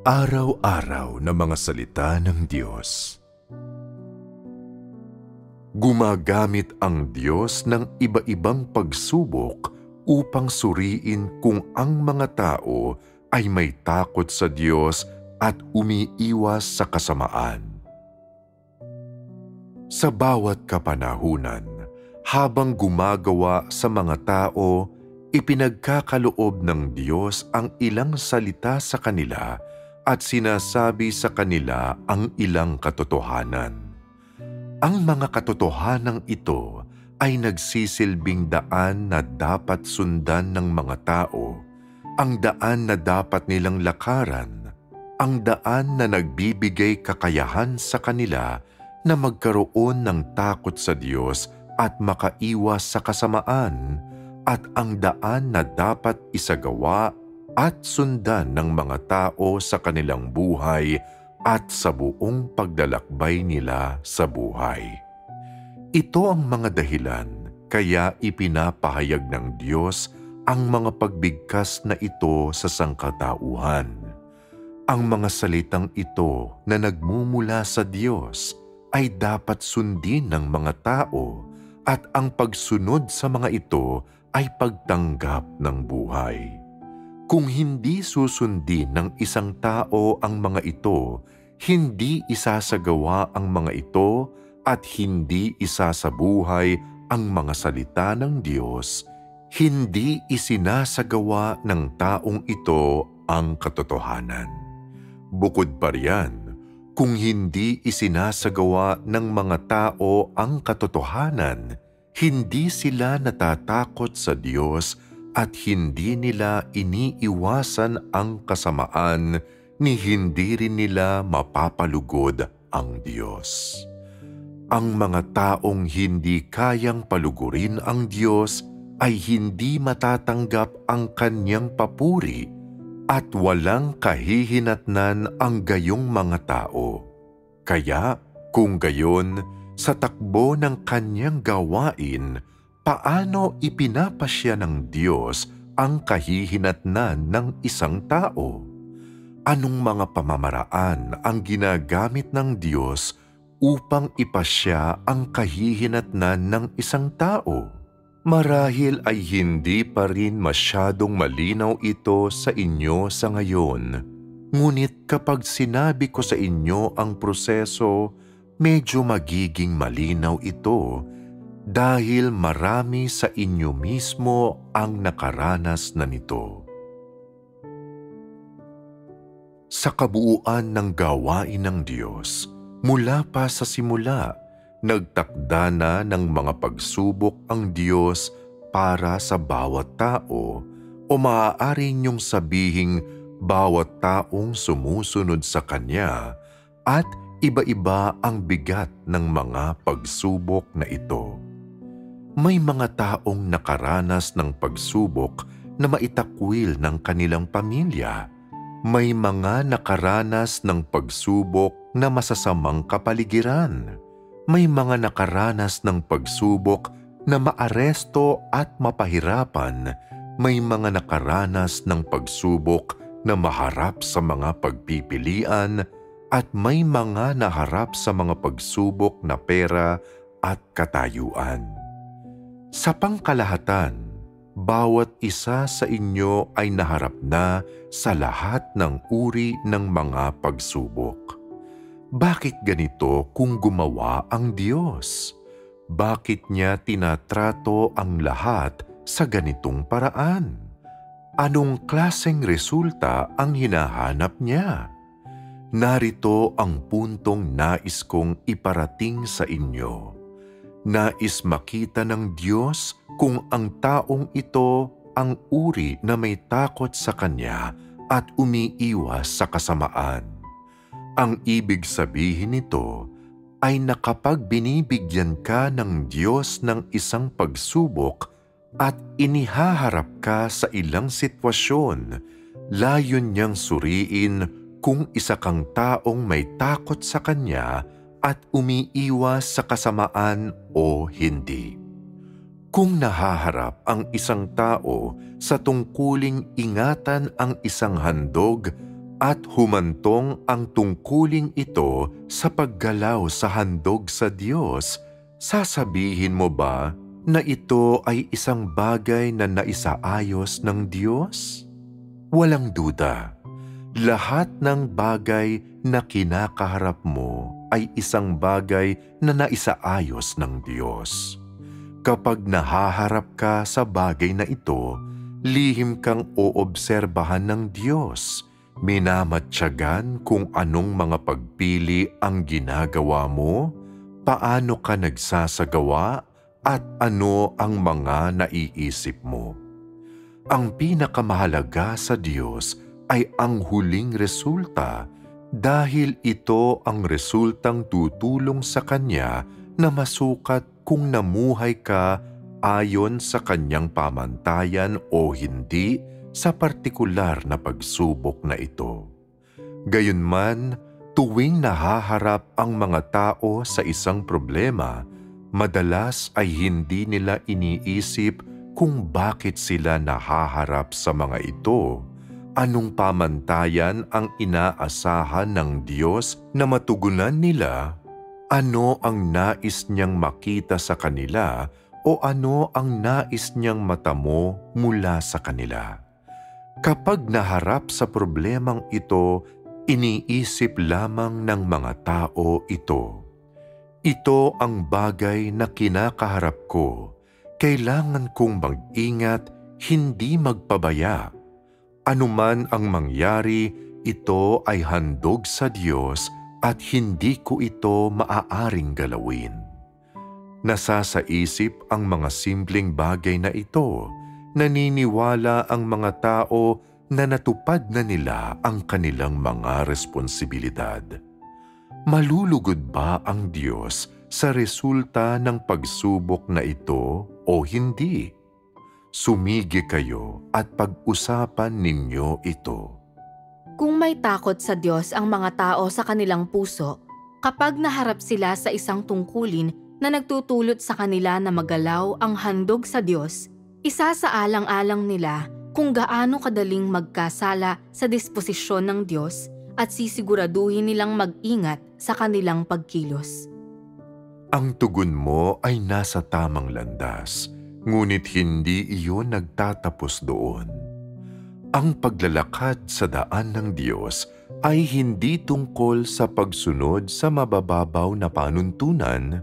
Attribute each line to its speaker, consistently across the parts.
Speaker 1: Araw-araw na mga salita ng Diyos. Gumagamit ang Diyos ng iba-ibang pagsubok upang suriin kung ang mga tao ay may takot sa Diyos at umiiwas sa kasamaan. Sa bawat kapanahunan, habang gumagawa sa mga tao, ipinagkakaloob ng Diyos ang ilang salita sa kanila at sinasabi sa kanila ang ilang katotohanan. Ang mga katotohanang ito ay nagsisilbing daan na dapat sundan ng mga tao, ang daan na dapat nilang lakaran, ang daan na nagbibigay kakayahan sa kanila na magkaroon ng takot sa Diyos at makaiwas sa kasamaan, at ang daan na dapat isagawa at sundan ng mga tao sa kanilang buhay at sa buong paglalakbay nila sa buhay. Ito ang mga dahilan kaya ipinapahayag ng Diyos ang mga pagbigkas na ito sa sangkatauhan. Ang mga salitang ito na nagmumula sa Diyos ay dapat sundin ng mga tao, at ang pagsunod sa mga ito ay pagtanggap ng buhay. Kung hindi susundin ng isang tao ang mga ito, hindi isasagawa ang mga ito at hindi isasabuhay ang mga salita ng Diyos, hindi isinasagawa ng taong ito ang katotohanan. Bukod pa riyan, kung hindi isinasagawa ng mga tao ang katotohanan, hindi sila natatakot sa Diyos at hindi nila iniiwasan ang kasamaan, ni hindi rin nila mapapalugod ang Diyos. Ang mga taong hindi kayang palugurin ang Diyos ay hindi matatanggap ang kanyang papuri at walang kahihinatnan ang gayong mga tao. Kaya kung gayon, sa takbo ng kanyang gawain, paano ipinapasya ng Diyos ang kahihinatnan ng isang tao? Anong mga pamamaraan ang ginagamit ng Diyos upang ipasya ang kahihinatnan ng isang tao? Marahil ay hindi pa rin masyadong malinaw ito sa inyo sa ngayon. Ngunit kapag sinabi ko sa inyo ang proseso, medyo magiging malinaw ito dahil marami sa inyo mismo ang nakaranas na nito. Sa kabuuan ng gawain ng Diyos, mula pa sa simula, nagtakda na ng mga pagsubok ang Diyos para sa bawat tao, o maaari niyong sabihing bawat taong sumusunod sa Kanya, at iba-iba ang bigat ng mga pagsubok na ito. May mga taong nakaranas ng pagsubok na maitakwil ng kanilang pamilya. May mga nakaranas ng pagsubok na masasamang kapaligiran. May mga nakaranas ng pagsubok na maaresto at mapahirapan. May mga nakaranas ng pagsubok na maharap sa mga pagpipilian, at may mga naharap sa mga pagsubok na pera at katayuan. Sa pangkalahatan, bawat isa sa inyo ay naharap na sa lahat ng uri ng mga pagsubok. Bakit ganito kung gumawa ang Diyos? Bakit niya tinatrato ang lahat sa ganitong paraan? Anong klaseng resulta ang hinahanap niya? Narito ang puntong nais kong iparating sa inyo. Nais makita ng Diyos kung ang taong ito ang uri na may takot sa Kanya at umiiwas sa kasamaan. Ang ibig sabihin nito ay na kapag binibigyan ka ng Diyos ng isang pagsubok at inihaharap ka sa ilang sitwasyon, layon niyang suriin kung isa kang taong may takot sa Kanya at umiiwas sa kasamaan o hindi. Kung nahaharap ang isang tao sa tungkuling ingatan ang isang handog at humantong ang tungkuling ito sa paggalaw sa handog sa Diyos, sasabihin mo ba na ito ay isang bagay na naisaayos ng Diyos? Walang duda, lahat ng bagay na kinakaharap mo ay isang bagay na naisaayos ng Diyos. Kapag nahaharap ka sa bagay na ito, lihim kang oobserbahan ng Diyos. Minamatyagan kung anong mga pagpili ang ginagawa mo, paano ka nagsasagawa, at ano ang mga naiisip mo. Ang pinakamahalaga sa Diyos ay ang huling resulta dahil ito ang resultang tutulong sa Kanya na masukat kung namuhay ka ayon sa Kanyang pamantayan o hindi sa partikular na pagsubok na ito. Gayunman, tuwing nahaharap ang mga tao sa isang problema, madalas ay hindi nila iniisip kung bakit sila nahaharap sa mga ito, anong pamantayan ang inaasahan ng Diyos na matugunan nila, ano ang nais niyang makita sa kanila o ano ang nais niyang matamo mula sa kanila. Kapag naharap sa problemang ito, iniisip lamang ng mga tao ito. Ito ang bagay na kinakaharap ko. Kailangan kong mag-ingat, hindi magpabaya. Anuman ang mangyari, ito ay handog sa Diyos at hindi ko ito maaaring galawin. Nasasaisip ang mga simpleng bagay na ito. Naniniwala ang mga tao na natupad na nila ang kanilang mga responsibilidad. Malulugod ba ang Diyos sa resulta ng pagsubok na ito o hindi? Sumigi kayo at pag-usapan ninyo ito.
Speaker 2: Kung may takot sa Diyos ang mga tao sa kanilang puso, kapag naharap sila sa isang tungkulin na nagtutulot sa kanila na magalaw ang handog sa Diyos, isa sa alang-alang nila kung gaano kadaling magkasala sa disposisyon ng Diyos at sisiguraduhin nilang mag-ingat sa kanilang pagkilos.
Speaker 1: Ang tugon mo ay nasa tamang landas, ngunit hindi iyon nagtatapos doon. Ang paglalakad sa daan ng Diyos ay hindi tungkol sa pagsunod sa mabababaw na panuntunan.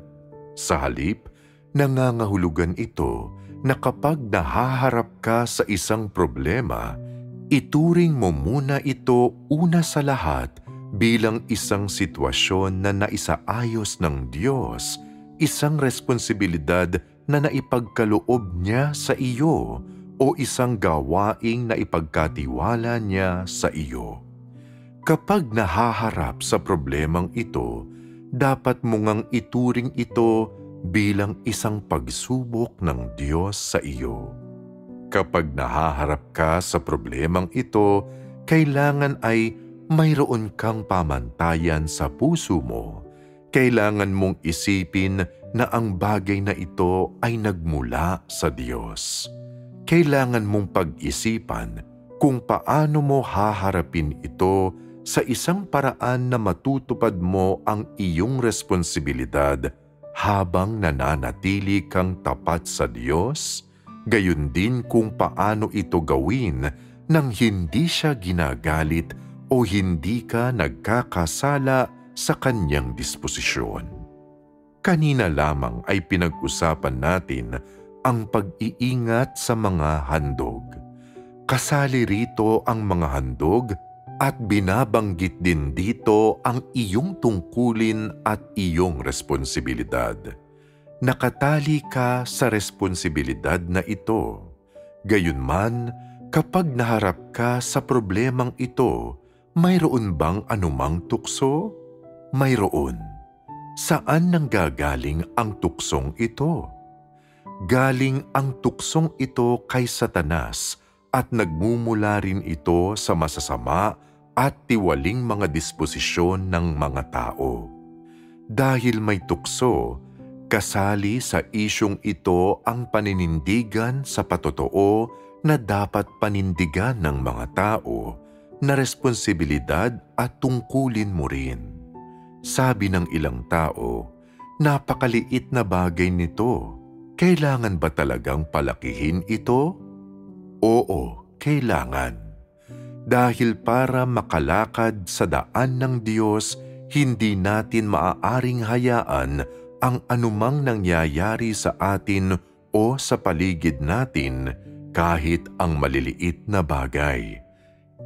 Speaker 1: Sa halip, nangangahulugan ito na kapag nahaharap ka sa isang problema, ituring mo muna ito una sa lahat bilang isang sitwasyon na naisaayos ng Diyos, isang responsibilidad na naipagkaloob niya sa iyo o isang gawaing naipagkatiwala niya sa iyo. Kapag nahaharap sa problemang ito, dapat mo ngang ituring ito bilang isang pagsubok ng Diyos sa iyo. Kapag nahaharap ka sa problemang ito, kailangan ay mayroon kang pamantayan sa puso mo. Kailangan mong isipin na ang bagay na ito ay nagmula sa Diyos. Kailangan mong pag-isipan kung paano mo haharapin ito sa isang paraan na matutupad mo ang iyong responsibilidad habang nananatili kang tapat sa Diyos, gayon din kung paano ito gawin nang hindi siya ginagalit o hindi ka nagkakasala sa kanyang disposisyon. Kanina lamang ay pinag-usapan natin ang pag-iingat sa mga handog. Kasali rito ang mga handog at binabanggit din dito ang iyong tungkulin at iyong responsibilidad. Nakatali ka sa responsibilidad na ito. Gayunman, kapag naharap ka sa problemang ito, mayroon bang anumang tukso? Mayroon. Saan nanggagaling ang tuksong ito? Galing ang tuksong ito kay Satanas at nagmumula rin ito sa masasama at tiwaling mga disposisyon ng mga tao. Dahil may tukso, kasali sa isyong ito ang paninindigan sa patotoo na dapat panindigan ng mga tao, na responsibilidad at tungkulin mo rin. Sabi ng ilang tao, napakaliit na bagay nito. Kailangan ba talagang palakihin ito? Oo, kailangan. Dahil para makalakad sa daan ng Diyos, hindi natin maaaring hayaan ang anumang nangyayari sa atin o sa paligid natin, kahit ang maliliit na bagay.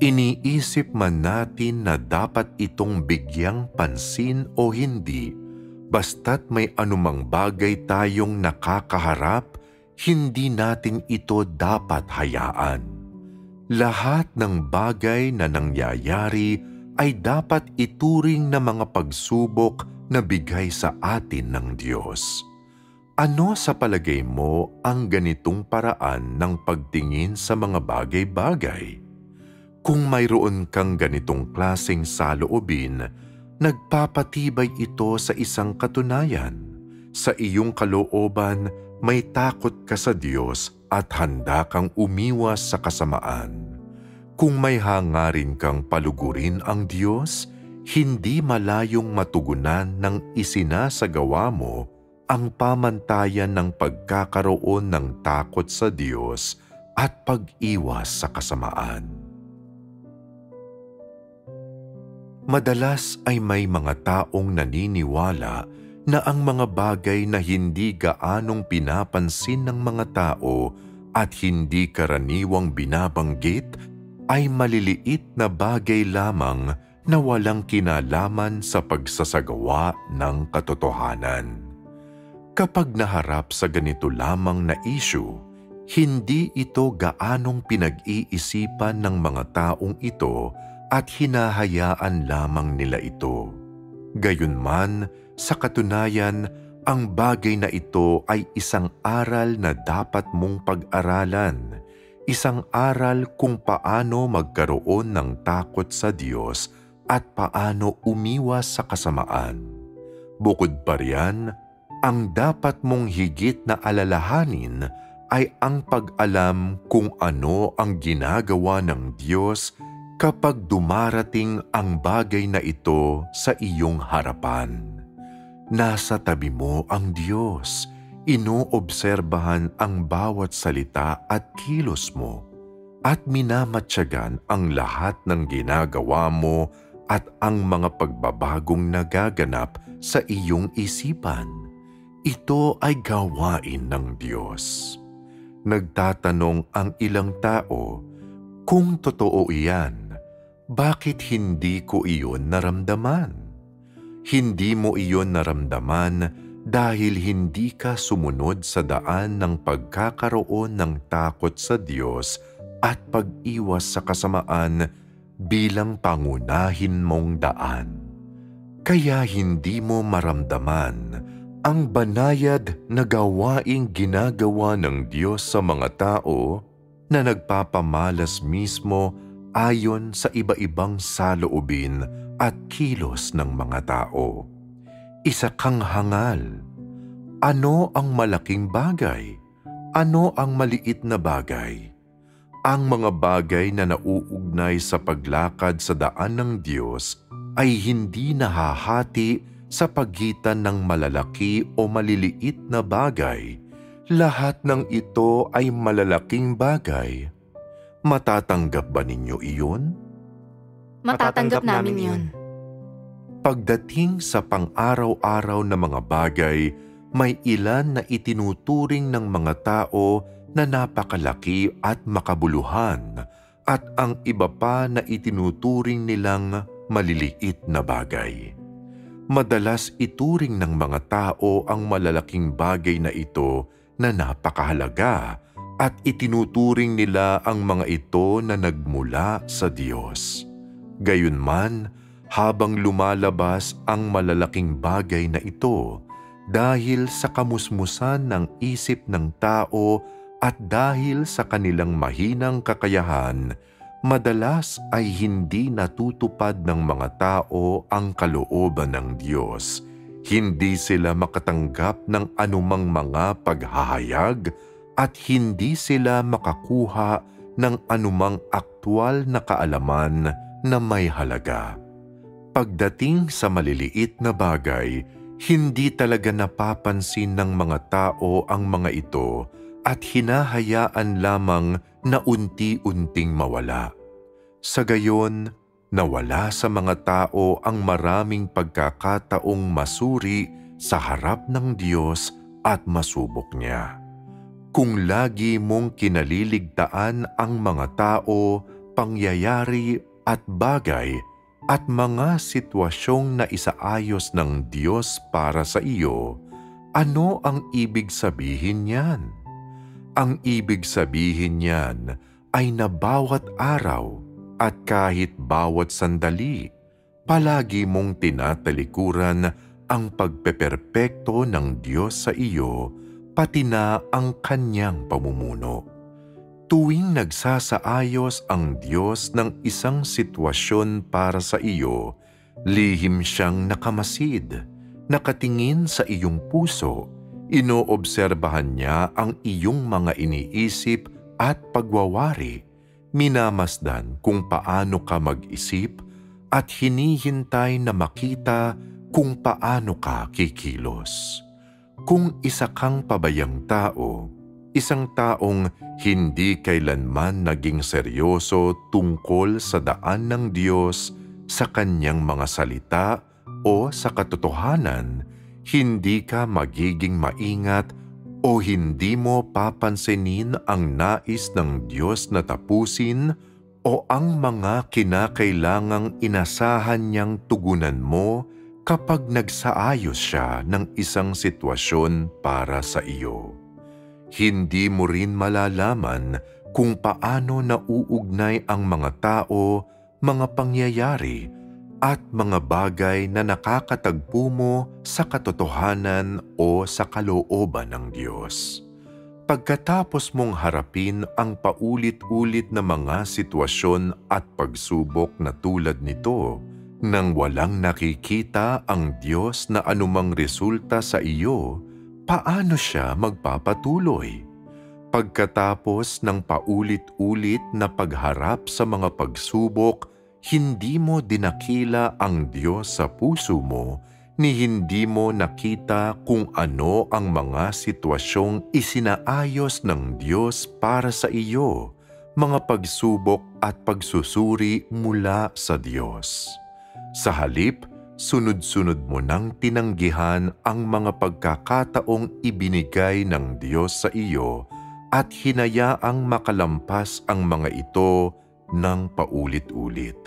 Speaker 1: Iniisip man natin na dapat itong bigyang pansin o hindi, basta't may anumang bagay tayong nakakaharap, hindi natin ito dapat hayaan. Lahat ng bagay na nangyayari ay dapat ituring na mga pagsubok na bigay sa atin ng Diyos. Ano sa palagay mo ang ganitong paraan ng pagtingin sa mga bagay-bagay? Kung mayroon kang ganitong klaseng saloobin, nagpapatibay ito sa isang katunayan. Sa iyong kalooban, may takot ka sa Diyos at handa kang umiwas sa kasamaan. Kung may hangarin kang palugurin ang Diyos, hindi malayong matugunan ng isinasagawa mo ang pamantayan ng pagkakaroon ng takot sa Diyos at pag-iwas sa kasamaan. Madalas ay may mga taong naniniwala na ang mga bagay na hindi gaanong pinapansin ng mga tao at hindi karaniwang binabanggit ay maliliit na bagay lamang na walang kinalaman sa pagsasagawa ng katotohanan. Kapag naharap sa ganito lamang na issue, hindi ito gaanong pinag-iisipan ng mga taong ito at hinahayaan lamang nila ito. Gayunman, sa katunayan, ang bagay na ito ay isang aral na dapat mong pag-aralan, isang aral kung paano magkaroon ng takot sa Diyos at paano umiwas sa kasamaan. Bukod pa riyan, ang dapat mong higit na alalahanin ay ang pag-alam kung ano ang ginagawa ng Diyos kapag dumarating ang bagay na ito sa iyong harapan. Nasa tabi mo ang Diyos, inoobserbahan ang bawat salita at kilos mo, at minamatyagan ang lahat ng ginagawa mo at ang mga pagbabagong nagaganap sa iyong isipan. Ito ay gawain ng Diyos. Nagtatanong ang ilang tao, kung totoo iyan, bakit hindi ko iyon naramdaman? Hindi mo iyon naramdaman dahil hindi ka sumunod sa daan ng pagkakaroon ng takot sa Diyos at pag-iwas sa kasamaan bilang pangunahin mong daan. Kaya hindi mo maramdaman ang banayad na gawaing ginagawa ng Diyos sa mga tao na nagpapamalas mismo ayon sa iba-ibang saloobin at kilos ng mga tao. Isa kang hangal. Ano ang malaking bagay? Ano ang maliit na bagay? Ang mga bagay na nauugnay sa paglakad sa daan ng Diyos ay hindi nahahati sa pagitan ng malalaki o maliliit na bagay. Lahat ng ito ay malalaking bagay. Matatanggap ba ninyo iyon?
Speaker 2: Matatanggap namin yun.
Speaker 1: Pagdating sa pang-araw-araw na mga bagay, may ilan na itinuturing ng mga tao na napakalaki at makabuluhan at ang iba pa na itinuturing nilang maliliit na bagay. Madalas ituring ng mga tao ang malalaking bagay na ito na napakahalaga at itinuturing nila ang mga ito na nagmula sa Diyos. Gayunman, habang lumalabas ang malalaking bagay na ito dahil sa kamusmusan ng isip ng tao at dahil sa kanilang mahinang kakayahan, madalas ay hindi natutupad ng mga tao ang kalooban ng Diyos. Hindi sila makatanggap ng anumang mga paghahayag at hindi sila makakuha ng anumang aktwal na kaalaman na may halaga. Pagdating sa maliliit na bagay, hindi talaga napapansin ng mga tao ang mga ito at hinahayaan lamang na unti-unting mawala. Sa gayon, nawala sa mga tao ang maraming pagkakataong masuri sa harap ng Diyos at masubok niya. Kung lagi mong kinaliligtaan ang mga tao, pangyayari at bagay at mga sitwasyong na isaayos ng Diyos para sa iyo, ano ang ibig sabihin niyan? Ang ibig sabihin niyan ay na bawat araw at kahit bawat sandali, palagi mong tinatalikuran ang pagpeperpekto ng Diyos sa iyo, pati na ang kanyang pamumuno. Tuwing nagsasaayos ang Diyos ng isang sitwasyon para sa iyo, lihim siyang nakamasid, nakatingin sa iyong puso, inoobserbahan niya ang iyong mga iniisip at pagwawari, minamasdan kung paano ka mag-isip at hinihintay na makita kung paano ka kikilos. Kung isa kang pabayang tao, isang taong hindi kailanman naging seryoso tungkol sa daan ng Diyos sa kanyang mga salita o sa katotohanan, hindi ka magiging maingat o hindi mo papansinin ang nais ng Diyos na tapusin o ang mga kinakailangang inasahan niyang tugunan mo kapag nagsaayos siya ng isang sitwasyon para sa iyo. Hindi mo rin malalaman kung paano nauugnay ang mga tao, mga pangyayari, at mga bagay na nakakatagpo mo sa katotohanan o sa kalooban ng Diyos. Pagkatapos mong harapin ang paulit-ulit na mga sitwasyon at pagsubok na tulad nito, nang walang nakikita ang Diyos na anumang resulta sa iyo, paano siya magpapatuloy? Pagkatapos ng paulit-ulit na pagharap sa mga pagsubok, hindi mo dinakila ang Diyos sa puso mo, ni hindi mo nakita kung ano ang mga sitwasyong isinaayos ng Diyos para sa iyo, mga pagsubok at pagsusuri mula sa Diyos. Sa halip, sunod-sunod mo nang tinanggihan ang mga pagkakataong ibinigay ng Diyos sa iyo at hinayaang makalampas ang mga ito ng paulit-ulit.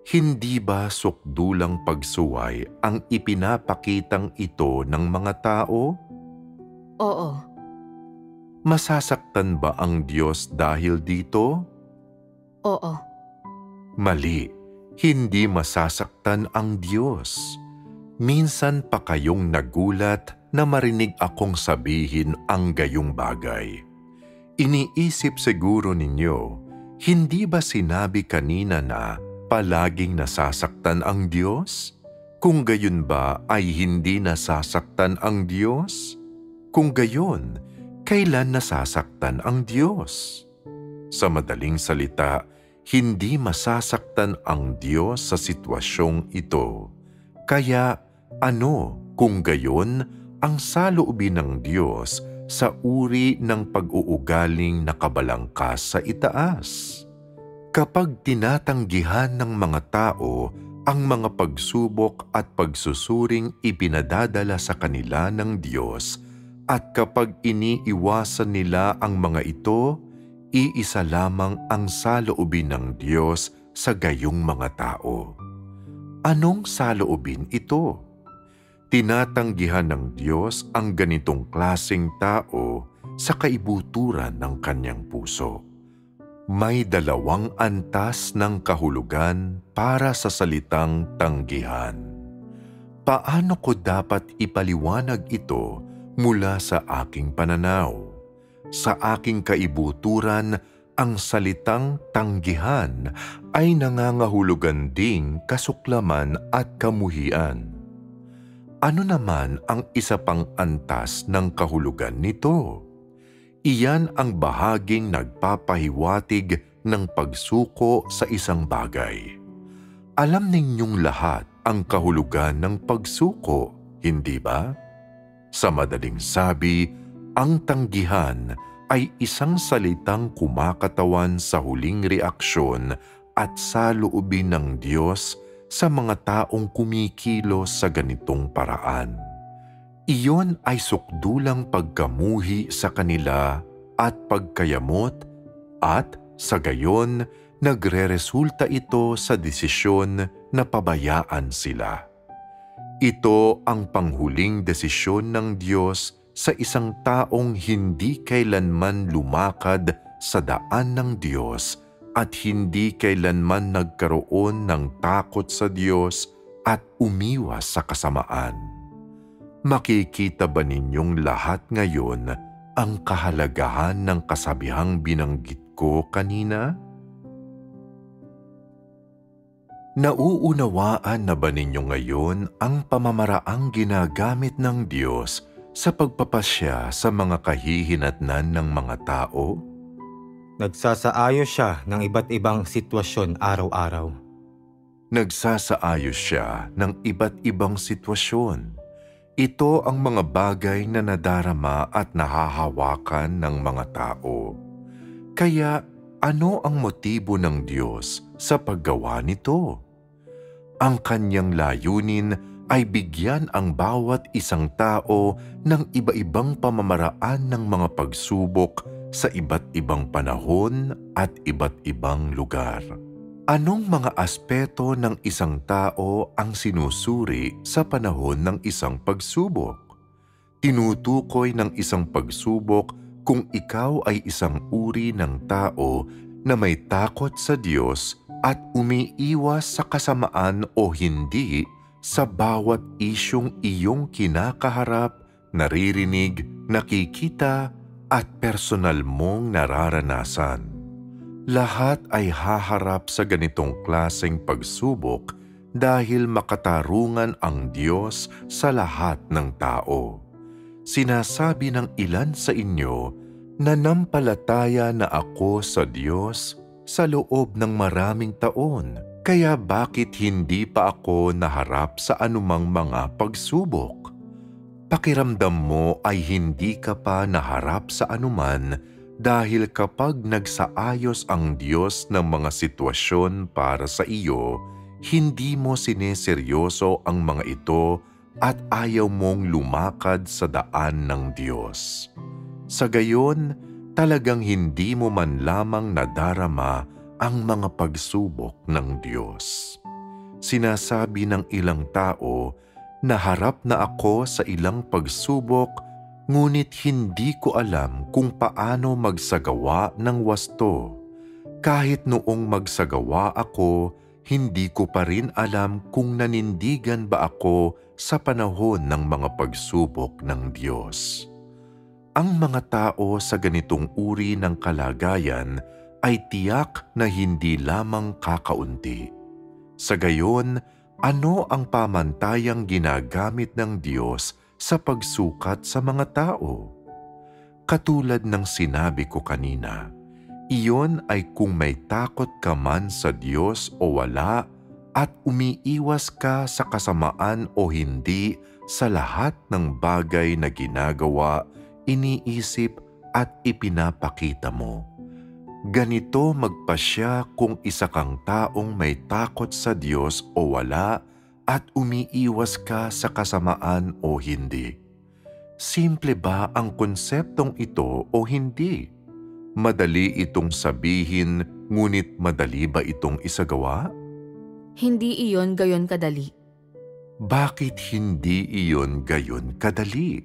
Speaker 1: Hindi ba sukdulang pagsuway ang ipinapakitang ito ng mga tao?
Speaker 2: Oo.
Speaker 1: Masasaktan ba ang Diyos dahil dito?
Speaker 2: Oo.
Speaker 1: Mali. Hindi masasaktan ang Diyos. Minsan pa kayong nagulat na marinig akong sabihin ang gayong bagay. Iniisip siguro ninyo, hindi ba sinabi kanina na palaging nasasaktan ang Diyos? Kung gayon ba ay hindi nasasaktan ang Diyos? Kung gayon, kailan nasasaktan ang Diyos? Sa madaling salita, hindi masasaktan ang Diyos sa sitwasyong ito. Kaya ano kung gayon ang saloobin ng Diyos sa uri ng pag-uugaling nakabalangkas sa itaas? Kapag tinatanggihan ng mga tao ang mga pagsubok at pagsusuring ipinadadala sa kanila ng Diyos, at kapag iniiwasan nila ang mga ito, iisa lamang ang saloobin ng Diyos sa gayong mga tao. Anong saloobin ito? Tinatanggihan ng Diyos ang ganitong klaseng tao sa kaibuturan ng kanyang puso. May dalawang antas ng kahulugan para sa salitang tanggihan. Paano ko dapat ipaliwanag ito mula sa aking pananaw? Sa aking kaibuturan, ang salitang tanggihan ay nangangahulugan ding kasuklaman at kamuhian. Ano naman ang isa pang antas ng kahulugan nito? Iyan ang bahaging nagpapahiwatig ng pagsuko sa isang bagay. Alam ninyong lahat ang kahulugan ng pagsuko, hindi ba? Sa madaling sabi, ang tanggihan ay isang salitang kumakatawan sa huling reaksyon at saloobin ng Diyos sa mga taong kumikilos sa ganitong paraan. Iyon ay sukdulang pagkamuhi sa kanila at pagkayamot at sa gayon nagreresulta ito sa desisyon na pabayaan sila. Ito ang panghuling desisyon ng Diyos sa isang taong hindi kailanman lumakad sa daan ng Diyos at hindi kailanman nagkaroon ng takot sa Diyos at umiwas sa kasamaan. Makikita ba ninyong lahat ngayon ang kahalagahan ng kasabihang binanggit ko kanina? Nauunawaan na ba ninyo ngayon ang pamamaraang ginagamit ng Diyos sa pagpapasya sa mga kahihinatnan ng mga tao?
Speaker 3: Nagsasaayos siya ng iba't ibang sitwasyon araw-araw.
Speaker 1: Nagsasaayos siya ng iba't ibang sitwasyon. Ito ang mga bagay na nadarama at nahahawakan ng mga tao. Kaya ano ang motibo ng Diyos sa paggawa nito? Ang kanyang layunin ay bigyan ang bawat isang tao ng iba-ibang pamamaraan ng mga pagsubok sa iba't ibang panahon at iba't ibang lugar. Anong mga aspeto ng isang tao ang sinusuri sa panahon ng isang pagsubok? Tinutukoy ng isang pagsubok kung ikaw ay isang uri ng tao na may takot sa Diyos at umiiwas sa kasamaan o hindi sa bawat isyung iyong kinakaharap, naririnig, nakikita at personal mong nararanasan. Lahat ay haharap sa ganitong klaseng pagsubok dahil makatarungan ang Diyos sa lahat ng tao. Sinasabi ng ilan sa inyo, nanampalataya na ako sa Diyos sa loob ng maraming taon, kaya bakit hindi pa ako naharap sa anumang mga pagsubok? Pakiramdam mo ay hindi ka pa naharap sa anuman dahil kapag nagsaayos ang Diyos ng mga sitwasyon para sa iyo, hindi mo sineseryoso ang mga ito at ayaw mong lumakad sa daan ng Diyos. Sa gayon, talagang hindi mo man lamang nadarama ang mga pagsubok ng Diyos. Sinasabi ng ilang tao, naharap na ako sa ilang pagsubok, ngunit hindi ko alam kung paano magsagawa ng wasto. Kahit noong magsagawa ako, hindi ko pa rin alam kung nanindigan ba ako sa panahon ng mga pagsubok ng Diyos. Ang mga tao sa ganitong uri ng kalagayan ay tiyak na hindi lamang kakaunti. Sa gayon, ano ang pamantayang ginagamit ng Diyos sa pagsukat sa mga tao? Katulad ng sinabi ko kanina, iyon ay kung may takot ka man sa Diyos o wala at umiiwas ka sa kasamaan o hindi sa lahat ng bagay na ginagawa, iniisip at ipinapakita mo. Ganito magpasya kung isa kang taong may takot sa Diyos o wala at umiiwas ka sa kasamaan o hindi. Simple ba ang konseptong ito o hindi? Madali itong sabihin, ngunit madali ba itong isagawa?
Speaker 2: Hindi iyon gayon kadali.
Speaker 1: Bakit hindi iyon gayon kadali?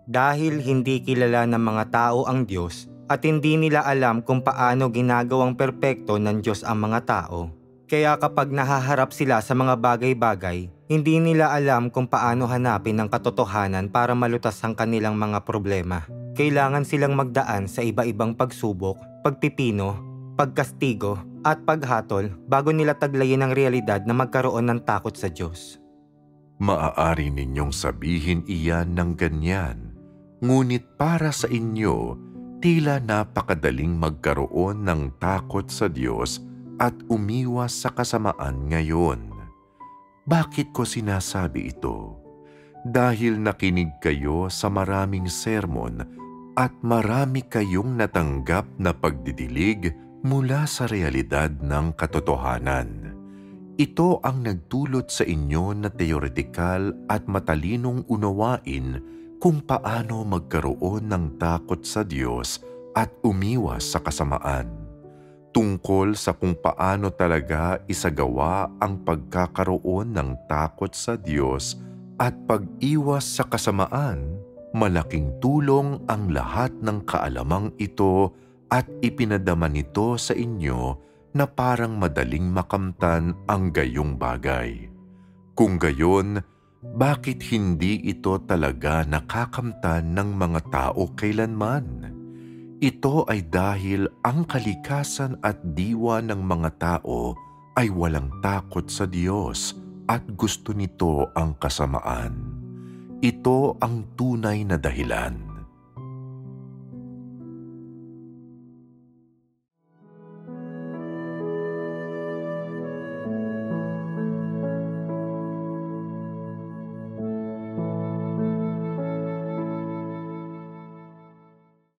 Speaker 3: Dahil hindi kilala ng mga tao ang Diyos at hindi nila alam kung paano ginagawang perpekto ng Diyos ang mga tao. Kaya kapag nahaharap sila sa mga bagay-bagay, hindi nila alam kung paano hanapin ang katotohanan para malutas ang kanilang mga problema. Kailangan silang magdaan sa iba-ibang pagsubok, pagpipino, pagkastigo at paghatol bago nila taglayin ang realidad na magkaroon ng takot sa Diyos.
Speaker 1: Maaari ninyong sabihin iyan ng ganyan, ngunit para sa inyo, Tila napakadaling magkaroon ng takot sa Diyos at umiwas sa kasamaan ngayon. Bakit ko sinasabi ito? Dahil nakinig kayo sa maraming sermon at marami kayong natanggap na pagdidilig mula sa realidad ng katotohanan. Ito ang nagdulot sa inyo na teoretikal at matalinong unawain kung paano magkaroon ng takot sa Diyos at umiwas sa kasamaan. Tungkol sa kung paano talaga isagawa ang pagkakaroon ng takot sa Diyos at pag-iwas sa kasamaan, malaking tulong ang lahat ng kaalamang ito at ipinadama nito sa inyo na parang madaling makamtan ang gayong bagay. Kung gayon, bakit hindi ito talaga nakakamtan ng mga tao kailanman? Ito ay dahil ang kalikasan at diwa ng mga tao ay walang takot sa Diyos at gusto nito ang kasamaan. Ito ang tunay na dahilan.